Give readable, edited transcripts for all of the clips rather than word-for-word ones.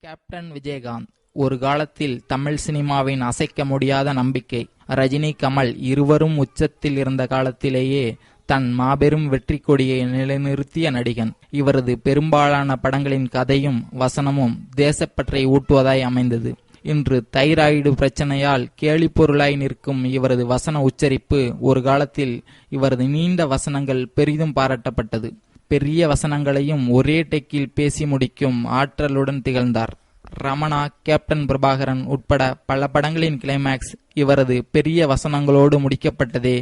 Captain Vijayakanth ஒரு காலத்தில் தமிழ் சினிமாவின் அசைக்க முடியாத நம்பிக்கை. ரஜினி, கமல் இருவரும் உச்சத்தில் இருந்த காலத்திலேயே தன் மாபெரும் வெற்றி கொடியை நிலைநிறுத்திய நடிகன். இவரது பெரும்பாலான படங்களின் கதையும் வசனமும் தேசப்பற்றை ஊட்டுவதாய் அமைந்தது. இன்று தைராய்டு பிரச்சனையால் கேலி பொருளாய் நிற்கும் இவரது வசன உச்சரிப்பு ஒரு காலத்தில் இவரது நீண்ட வசனங்கள் பெரிதும் பாராட்டப்பட்டது. பெரிய வசனங்களையும் ஒரே டெக்கில் பேசி முடிக்கும் ஆற்றலுடன் திகழ்ந்தார். ரமணா, கேப்டன் பிரபாகரன் உட்பட பல படங்களின் கிளைமேக்ஸ் இவரது பெரிய வசனங்களோடு முடிக்கப்பட்டதே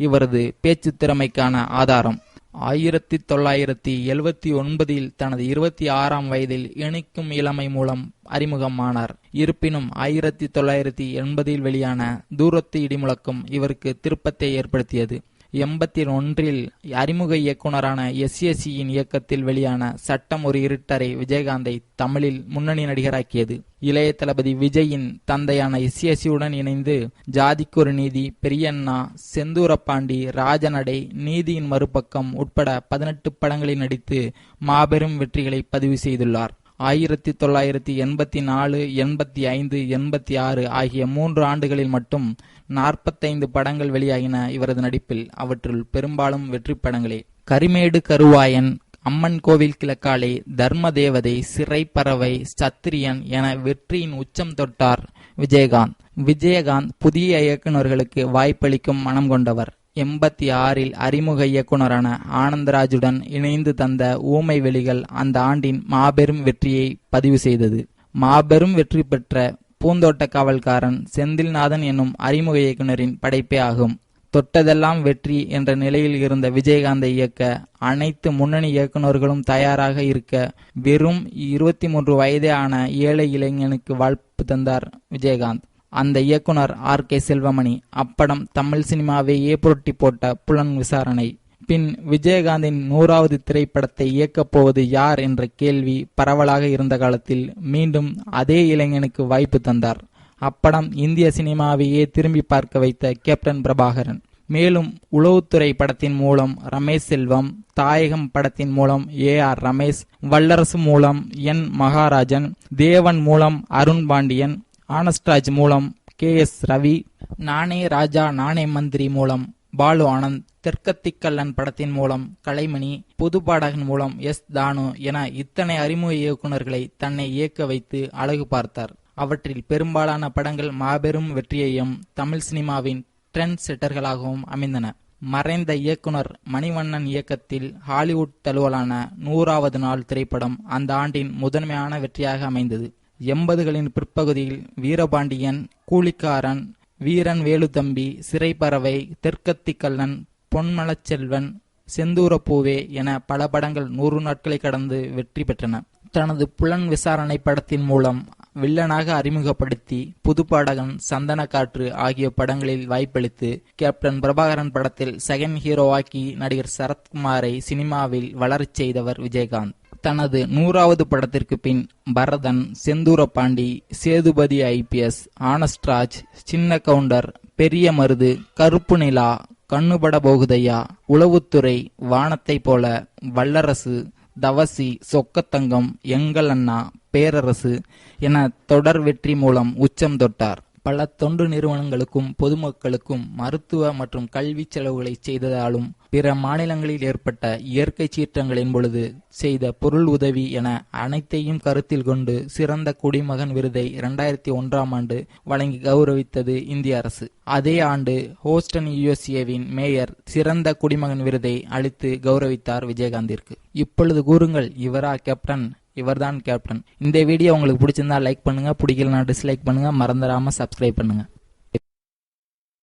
இவரது பேச்சு திறமைக்கான ஆதாரம். 1979 தனது 26ஆம் வயதில் இணைக்கும் இளமை மூலம் அறிமுகமானார். இருப்பினும் 1980 வெளியான தூரத்து இடிமுழக்கம் இவருக்கு திருப்பத்தை ஏற்படுத்தியது. 81 அறிமுக இயக்குனரான SACயின் இயக்கத்தில் வெளியான சட்டம் ஒரு இருட்டறை விஜயகாந்தை தமிழில் முன்னணி நடிகராக்கியது. இளைய தளபதி விஜயின் தந்தையான SACயுடன் இணைந்து ஜாதிக்கொரு நீதி, பெரியண்ணா, செந்தூரப்பாண்டி, ராஜநடை, நீதியின் மறுபக்கம் உட்பட 18 படங்களில் நடித்து மாபெரும் வெற்றிகளை பதிவு செய்துள்ளார். 1984, 85, 86 ஆகிய 3 ஆண்டுகளில் மட்டும் 45 படங்கள் வெளியாகின இவரது நடிப்பில். அவற்றுள் பெரும்பாலும் வெற்றி படங்களே. கரிமேடு கருவாயன், அம்மன் கோவில் கிழக்காலே, தர்ம தேவதை, சிறை பறவை, சத்திரியன் என வெற்றியின் உச்சம் தொட்டார் விஜயகாந்த் புதிய இயக்குநர்களுக்கு வாய்ப்பளிக்கும் மனம் கொண்டவர். 86 அறிமுக இயக்குனரான ஆனந்தராஜுடன் இணைந்து தந்த ஊமை வெளிகள் அந்த ஆண்டின் மாபெரும் வெற்றியை பதிவு செய்தது. மாபெரும் வெற்றி பெற்ற பூந்தோட்ட காவல்காரன் செந்தில்நாதன் என்னும் அறிமுக இயக்குனரின் படைப்பே ஆகும். தொட்டதெல்லாம் வெற்றி என்ற நிலையில் இருந்த விஜயகாந்தை இயக்க அனைத்து முன்னணி இயக்குநர்களும் தயாராக இருக்க வெறும் 23 வயதே ஆன ஏழை இளைஞனுக்கு வாழ்ப்பு தந்தார் விஜயகாந்த். அந்த இயக்குனர் RK செல்வமணி. அப்படம் தமிழ் சினிமாவையே புரட்டி போட்ட புலன் விசாரணை. பின் விஜயகாந்தின் 100வது திரைப்படத்தை இயக்கப் போவது யார் என்ற கேள்வி பரவலாக இருந்த காலத்தில் மீண்டும் அதே இளைஞனுக்கு வாய்ப்பு தந்தார். அப்படம் இந்திய சினிமாவையே திரும்பி பார்க்க வைத்த கேப்டன் பிரபாகரன். மேலும் உளவுத்துறை படத்தின் மூலம் ரமேஷ் செல்வம், தாயகம் படத்தின் மூலம் AR ரமேஷ், வல்லரசு மூலம் N மகாராஜன், தேவன் மூலம் அருண் பாண்டியன், ஆனஸ்ட்ராஜ் மூலம் KS ரவி, நானே ராஜா நானே மந்திரி மூலம் பாலு ஆனந்த், தெற்கத்திக்கல்லன் படத்தின் மூலம் கலைமணி, புதுப்பாடகன் மூலம் S தானு என இத்தனை அறிமுக இயக்குநர்களை தன்னை இயக்க வைத்து அழகு பார்த்தார். அவற்றில் பெரும்பாலான படங்கள் மாபெரும் வெற்றியையும் தமிழ் சினிமாவின் ட்ரெண்ட் செட்டர்களாகவும் அமைந்தன. மறைந்த இயக்குனர் மணிவண்ணன் இயக்கத்தில் ஹாலிவுட் தழுவலான 100வது நாள் திரைப்படம் அந்த ஆண்டின் முதன்மையான வெற்றியாக அமைந்தது. 80களின் பிற்பகுதியில் வீரபாண்டியன், கூலிக்காரன், வீரன் வேலுத்தம்பி, சிறைப்பறவை, தெற்கத்திக்கல்லன், பொன்மலச்செல்வன், செந்தூரப்பூவே என பல படங்கள் 100 நாட்களை கடந்து வெற்றி பெற்றன. தனது புலன் விசாரணை படத்தின் மூலம் வில்லனாக அறிமுகப்படுத்தி புதுப்பாடகன், சந்தனக்காற்று ஆகிய படங்களில் வாய்ப்பளித்து கேப்டன் பிரபாகரன் படத்தில் செகண்ட் ஹீரோவாக்கி நடிகர் சரத்குமாரை சினிமாவில் வளரச் செய்தவர் விஜயகாந்த். தனது 100வது படத்திற்கு பின் பரதன், செந்தூரப்பாண்டி, சேதுபதி IPS, ஆனஸ்ட்ராஜ், சின்ன கவுண்டர், பெரிய மருது, கருப்பு நிலா, கண்ணுபட போகுதையா, உளவுத்துறை, வானத்தை போல, வல்லரசு, தவசி, சொக்கத்தங்கம், எங்கள் அண்ணா, பேரரசு என தொடர் வெற்றி மூலம் உச்சம் தொட்டார். பல தொண்டு நிறுவனங்களுக்கும் பொதுமக்களுக்கும் மருத்துவ மற்றும் கல்வி செலவுகளை செய்ததாலும் பிற மாநிலங்களில் ஏற்பட்ட இயற்கை சீற்றங்களின் பொழுது செய்த பொருள் உதவி என அனைத்தையும் கருத்தில் கொண்டு சிறந்த குடிமகன் விருதை 2001ஆம் ஆண்டு வழங்கி கௌரவித்தது இந்திய அரசு. அதே ஆண்டு ஹோஸ்டன் USA-வின் மேயர் சிறந்த குடிமகன் விருதை அளித்து கௌரவித்தார் விஜயகாந்திற்கு. இப்பொழுது கூறுங்கள், இவரா கேப்டன்? இவர்தான் கேப்டன். இந்த வீடியோ உங்களுக்கு பிடிச்சிருந்தா லைக் பண்ணுங்க, பிடிக்கலனா டிஸ்லைக் பண்ணுங்க, மறந்துடாம சப்ஸ்கிரைப் பண்ணுங்க.